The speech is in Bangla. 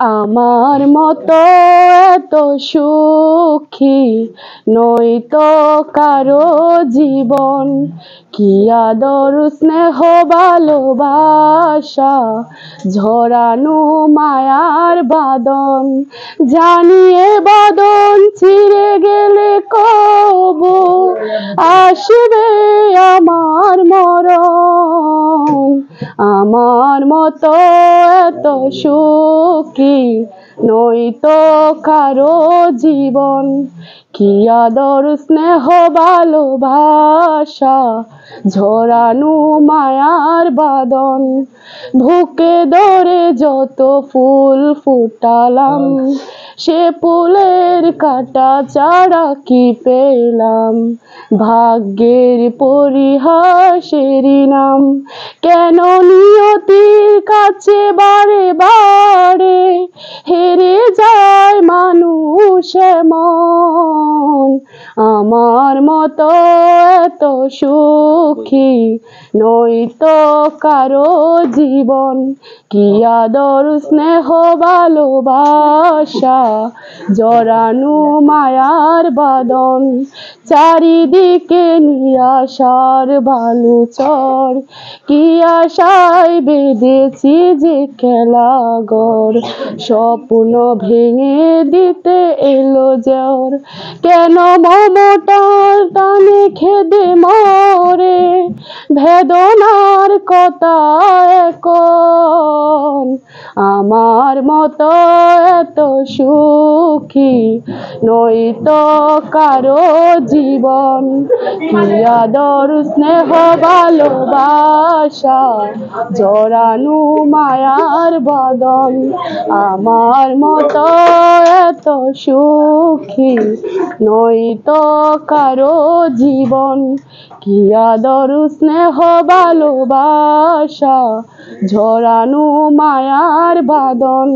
আমার মতো এত সুখী নয়তো কারো জীবন, কি আদর স্নেহ ভালোবাসা ঝরানো মায়ার বাঁধন। জানিয়ে বাঁধন ছিঁড়ে গেলে কবু আসবে আমার মরণ। আমার মতো এত সুখী নয়তো কারো জীবন, কি আদর স্নেহ ভালোবাসা ঝরানো মায়ার বাঁধন। বুকে ধরে যত ফুল ফুটালাম, সে ফুলের কাঁটা ছাড়া কি পেলাম? ভাগ্যের পরিহাসেরই নাম। কেন নিয়তির কাছে বারে বারে হেরে যায় মানুষ এমন? আমার মতো এত সুখী নয়তো কারো জীবন, কি আদর স্নেহ ভালোবাসা জড়ানো মায়ার বাঁধন। চারিদিকে নিরাশার বালুচর, কি আশায় বেঁধেছি যে খেলাঘর। স্বপ্ন ভেঙে দিতে এলো জ্বর, কেন মমতার টানে খেদে মরে বেদনার কথা এখন। আমার মতো এত সুখী নয়তো কারো জীবন, কি আদর স্নেহ ভালোবাসা জড়ানো মায়ার বাঁধন। আমার মতো এত সুখী নয়তো কারো জীবন, কি আদর স্নেহ ভালোবাসা ঝরানো মায়ার বাঁধন।